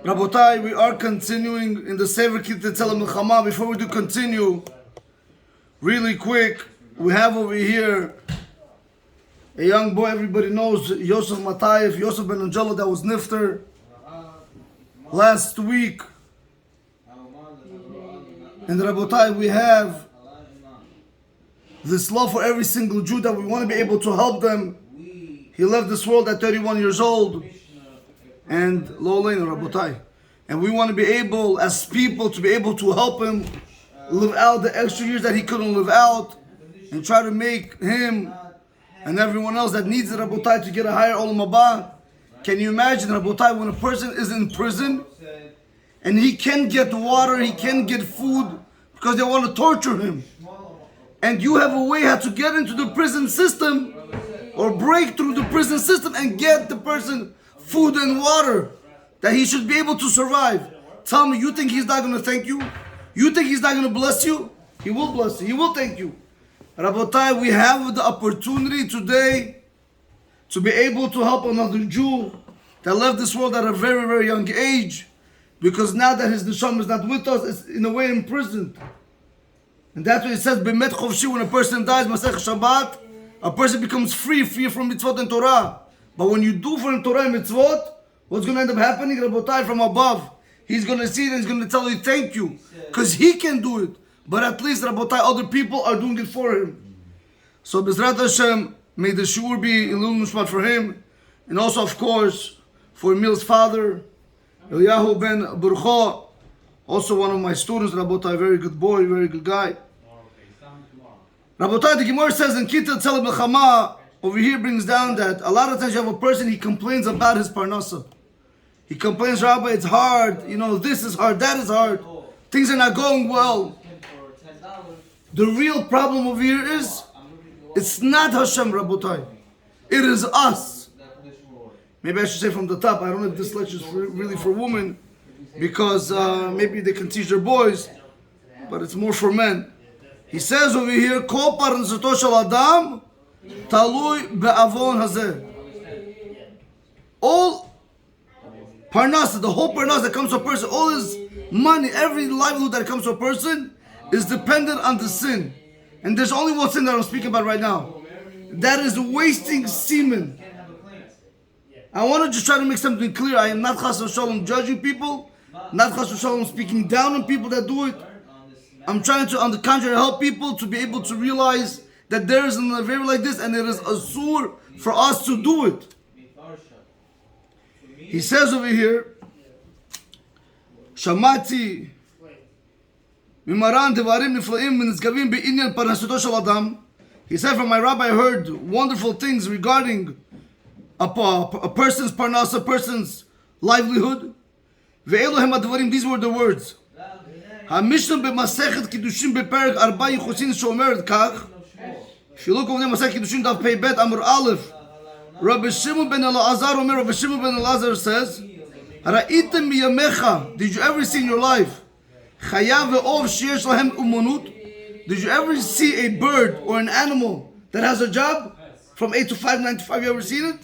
Rabotai, we are continuing in the Sefer Kittel Milchama. Before we do continue, really quick, we have over here a young boy everybody knows, Yosef Matayev, Yosef Ben Angelo, that was nifter last week. And Rabotai, we have this love for every single Jew that we want to be able to help them. He left this world at 31 years old. And Lolein Rabotai. And we want to be able, as people, to be able to help him live out the extra years that he couldn't live out, and try to make him and everyone else that needs it, Rabotai, to get a higher Olam Haba. Can you imagine, Rabotai, when a person is in prison and he can't get water, he can't get food because they want to torture him, and you have a way how to get into the prison system or break through the prison system and get the person food and water that he should be able to survive. Tell me, you think he's not going to thank you? You think he's not going to bless you? He will bless you. He will thank you. Rabotai, we have the opportunity today to be able to help another Jew that left this world at a very, very young age, because now that his neshama is not with us, it's in a way imprisoned. And that's what it says, Bemet Chovshi, when a person dies, Masech Shabbat, a person becomes free from mitzvot and Torah. But when you do for Torah and mitzvot, what's going to end up happening? Rabotai, from above, he's going to see it and he's going to tell you thank you, because he can do it. But at least, Rabotai, other people are doing it for him. So Bezrat Hashem, may the shiur be Ilul Nushmat for him, and also, of course, for Emil's father, Eliyahu ben Burcho, also one of my students, Rabotai, very good boy, very good guy. Rabotai, the Gemara says in Kittel Tzalem Milchama, over here brings down that a lot of times you have a person, he complains about his parnassa. He complains, Rabbi, it's hard, this is hard, that is hard, things are not going well. The real problem over here is, it's not Hashem, Rabotai. It is us. Maybe I should say from the top, I don't know if this lecture is really for women, because maybe they can teach their boys, but it's more for men. He says over here, Kol parnassato shel adam talui be'avon hazeh. All parnassa, the whole parnassa that comes to a person, all his money, every livelihood that comes to a person is dependent on the sin. And there's only one sin that I'm speaking about right now. That is wasting semen. I want to just try to make something clear. I am not chas v'shalom judging people, not chas v'shalom speaking down on people that do it. I'm trying to, on the contrary, help people to be able to realize that there is an affair like this, and it is asur for us to do it. He says over here, Shamati mimaran devarim niflaim minizgavim be'inyan parnassato shel adam. He said, from my rabbi, I heard wonderful things regarding a person's parnassa, a person's livelihood. Ve'elohem advarim, these were the words. HaMishnah b'Masechet Kiddushin b'Perek Arba Yichusin she'omeret kach. If you look over there, Masechet Kiddushin Daf Pei Bet Amud Aleph, Rabbi Shimon ben Elazar Omer, Rabbi Shimon ben Elazar says, Ra'item miyamecha, did you ever see in your life, Chaya ve'ov sheyesh lahem umonut, did you ever see a bird or an animal that has a job from 8 to 5, 9 to 5, you ever seen it?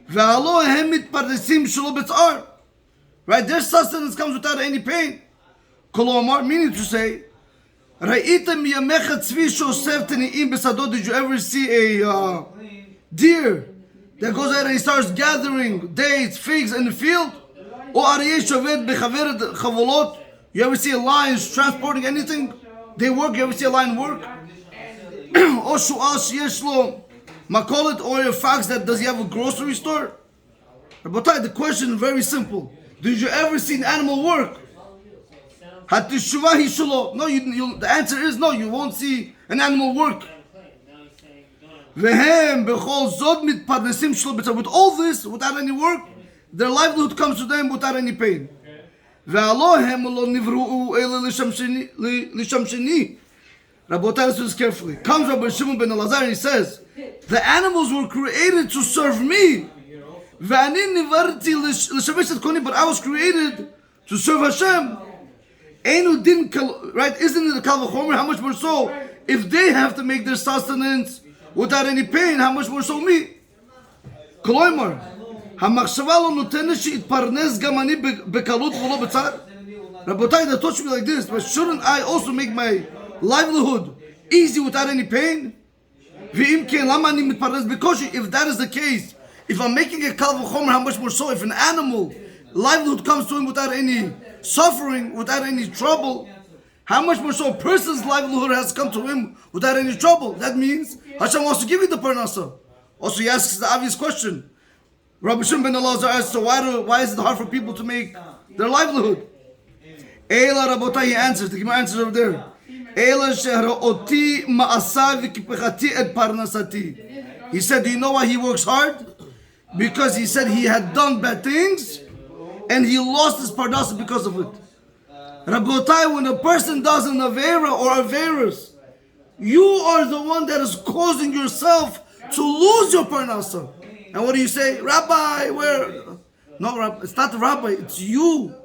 Ve'alo hem mitparnesim shelo b'tzar, right, their sustenance comes without any pain. Kolomar, meaning to say, Ra'item miyamecha tzvi shosef teni'im b'sadot, did you ever see a deer that goes out and he starts gathering dates, figs in the field? Or Aryeh shoved b'chaveret chavolot, you ever see a lion transporting anything? They work, you ever see a lion work? Or shu'al sheyesh lo makolet, or a fox that, does he have a grocery store? Rabotai, the question is very simple. Did you ever see an animal work? Hatishuvah hi shelo. No, the answer is no, you won't see an animal work. Vehem bechol zod mitparnesim shelo b'tzar. With all this, without any work, their livelihood comes to them without any pain. Ve'alohem lo nivru'u ele lisham sheni. Rabotai, listen to this carefully. Comes Rabbi Shimon ben Elazar and he says, the animals were created to serve me. Ve'ani nivarti l'shamesh et koni, but I was created to serve Hashem. Einu din, right? Isn't it the kal v'chomer? How much more so if they have to make their sustenance without any pain? How much more so me? Koloimar, המחשבה לא נותנת שיתפרנס גם אני בקלות ולא בצער? Rabotai, they taught me like this, but shouldn't I also make my livelihood easy without any pain? ואם כן, למה אני מתפרנס בקושי? If that is the case, if I'm making a kal v'chomer, how much more so if an animal livelihood comes to him without any suffering, without any trouble, how much more so a person's livelihood has come to him without any trouble? That means Hashem wants to give you the parnasa. Also, he asks the obvious question. Rabbi Shimon ben Elazar asks, so why is it hard for people to make their livelihood? Eila Rabotai, he answers. The Gemara answers over there. Eila she'ra'oti ma'asai v'kipechati et parnassati. He said, do you know why he works hard? Because he said he had done bad things and he lost his parnasa because of it. Rabotai, when a person does an avera or averas, you are the one that is causing yourself to lose your parnasa. And what do you say? Rabbi, where? No, Rabbi, it's not the rabbi, it's you.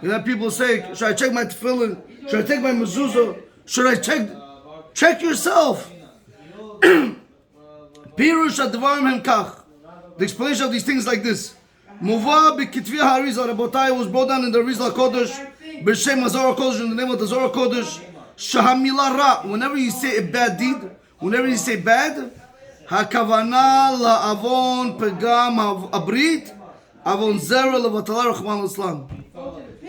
You know, people say, should I check my tefillin? Should I take my mezuzah? Should I check yourself? Pirush advarim hem kach. The explanation of these things like this. Mova b'kitvi ha'arizah, Rabotai, was brought down in the Arizal Kodesh, b'shem Hazor Kodesh, in the name of the Zohar Kodesh, shahamila ra, whenever you say a bad deed, whenever you say bad, hakavana la'avon pegam abrit, avon zera levatala rachman l'islam.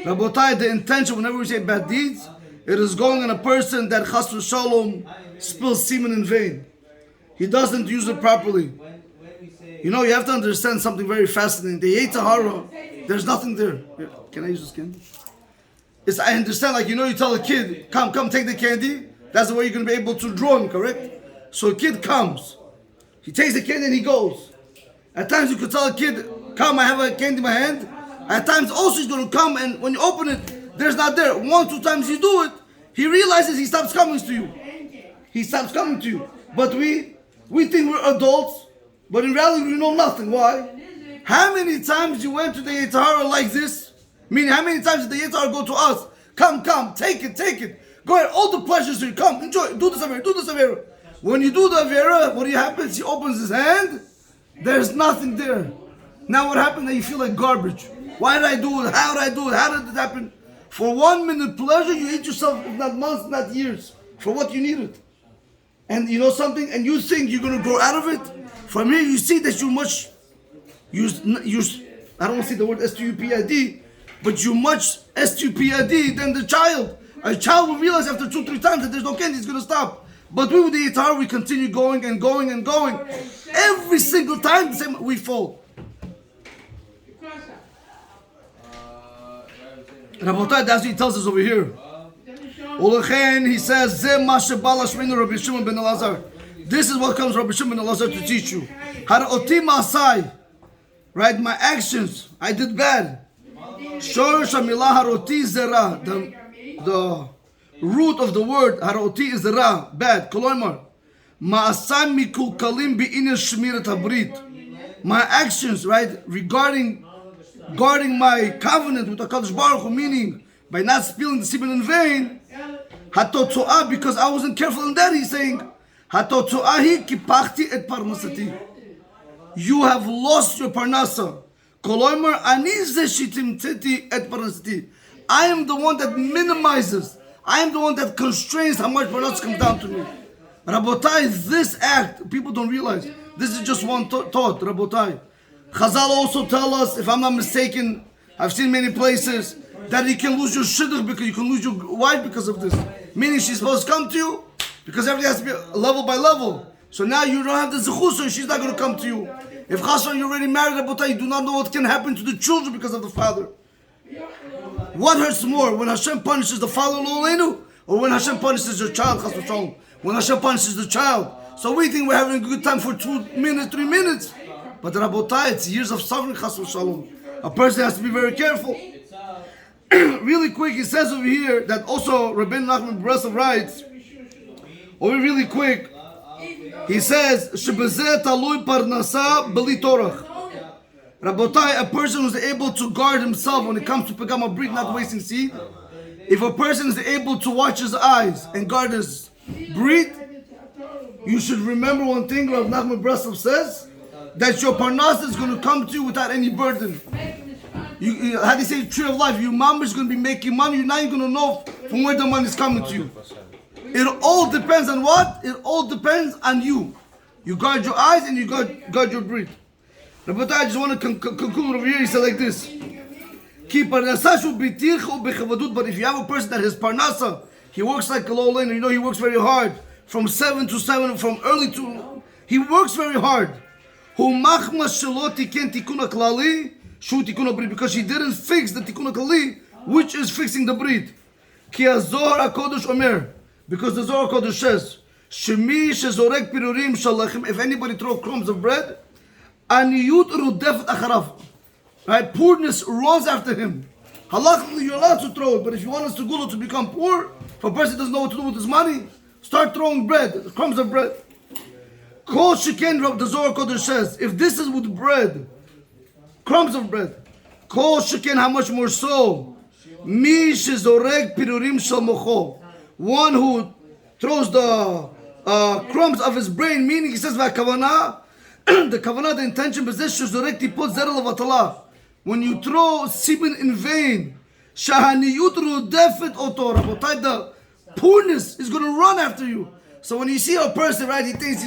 Rabotai, the intention, whenever we say bad deeds, it is going on a person that chas v'shalom spills semen in vain. He doesn't use it properly. You know, you have to understand something very fascinating. The Yetzer Hara, there's nothing there. Can I use this candy? I understand, like, you know, you tell a kid, come, take the candy. That's the way you're going to be able to draw him, correct? So a kid comes. He takes the candy and he goes. At times you could tell a kid, come, I have a candy in my hand. At times also he's going to come, and when you open it, there's not there. 1, 2 times you do it, he realizes he stops coming to you. He stops coming to you. But we think we're adults, but in reality we know nothing. Why? How many times you went to the Yetzer Hara like this? Meaning, how many times did the Yetzer Hara go to us? Come, take it. Go ahead, all the pleasures here. Come, enjoy, do this avera. When you do the avera, what happens? He opens his hand, there's nothing there. Now what happened? That you feel like garbage. Why did I do it? How did I do it? How did it happen? For 1 minute pleasure, you eat yourself, if not months, not years, for what you needed. And you know something? And you think you're going to grow out of it? From here, you see that you much, I don't want to say the word stupid, but you much stupid than the child. A child will realize after 2, 3 times that there's no candy, it's going to stop. But we with the Yetzer Hara, we continue going and going and going. Every single time, we fall. Rabotai, that's what he tells us over here. He says, this is what comes Rabbi Shimon ben Elazar to teach you. Right, my actions, I did bad. The root of the word haroti is ra, bad. My actions, right, regarding guarding my covenant with HaKadosh Baruch Hu, meaning by not spilling the semen in vain, hatotzoah, because I wasn't careful in that, he's saying, hatotzoah hi kipachti et parnassati. You have lost your parnasa. Koloimer ani ze shitimtzeti et parnassati. I am the one that minimizes. I am the one that constrains how much parnasa comes down to me. Rabotai, this act, people don't realize, this is just one thought, Rabotai. Chazal also tell us, if I'm not mistaken, I've seen many places, that you can lose your shidduch because you can lose your wife because of this. Meaning she's supposed to come to you because everything has to be level by level. So now you don't have the zechus, so she's not going to come to you. If chassan you're already married, Rabotai, you do not know what can happen to the children because of the father. What hurts more, when Hashem punishes the father Lolenu, or when Hashem punishes your child, chas v'shalom? When Hashem punishes the child. So we think we're having a good time for 2 minutes, 3 minutes. But Rabotai, it's years of suffering, chas v'shalom. A person has to be very careful. Really quick, he says over here that also Rabbeinu Nachman Breslev writes, over really quick, he says, Shebezeh talui parnassah b'li torach. Rabotai, a person who's able to guard himself when it comes to pegam abrit, not wasting seed. If a person is able to watch his eyes and guard his breed, you should remember one thing Rav Nachman Breslev says, that your parnasah is going to come to you without any burden. How do you say tree of life? Your mom is going to be making money. Now you're going to know from where the money is coming to you. It all depends on what? It all depends on you. You guard your eyes and you guard your breath. But I just want to conclude over here. He said like this. But if you have a person that his parnasah, he works like a low lane, you know he works very hard. From 7 to 7, from early to... He works very hard. Because he didn't fix the tikkun klali, which is fixing the breed. Because the Zohar Kodesh says, if anybody throw crumbs of bread, right, poorness runs after him. Halachically, you're allowed to throw it, but if you want us to become poor, if a person doesn't know what to do with his money, start throwing bread, crumbs of bread. Kol sheken, the Zohar Kodesh says, if this is with bread, crumbs of bread, kol sheken, how much more so? Mi shezoreg pirurim shel mocho, one who throws the crumbs of his brain, meaning he says v'akavanah, the kavanah, the intention, shezoreg tipot zer levatala. When you throw semen in vain, shahaniyut rudefet oto, Rabotai, the poorness is going to run after you. So when you see a person, right, he thinks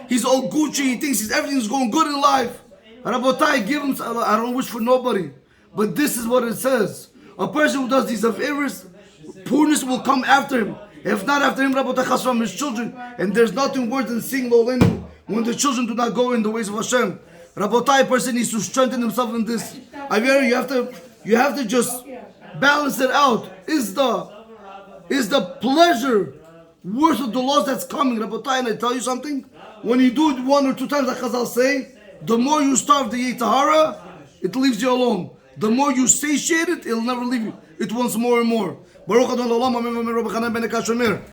he's all Gucci, he thinks everything's going good in life. Rabotai, give him, I don't wish for nobody, but this is what it says. A person who does these affairs, poorness will come after him. If not after him, Rabotai, chas from his children. And there's nothing worse than seeing Lolenu when the children do not go in the ways of Hashem. Rabotai, a person needs to strengthen himself in this. You have to just balance it out. Is the pleasure worth of the loss that's coming? Rabotai, and I tell you something, when you do it 1 or 2 times, like Chazal say, the more you starve the Yetzer Hara, it leaves you alone. The more you satiate it, it'll never leave you. It wants more and more. Baruch Adonai Olam, Amen, Rav Chaim Igal.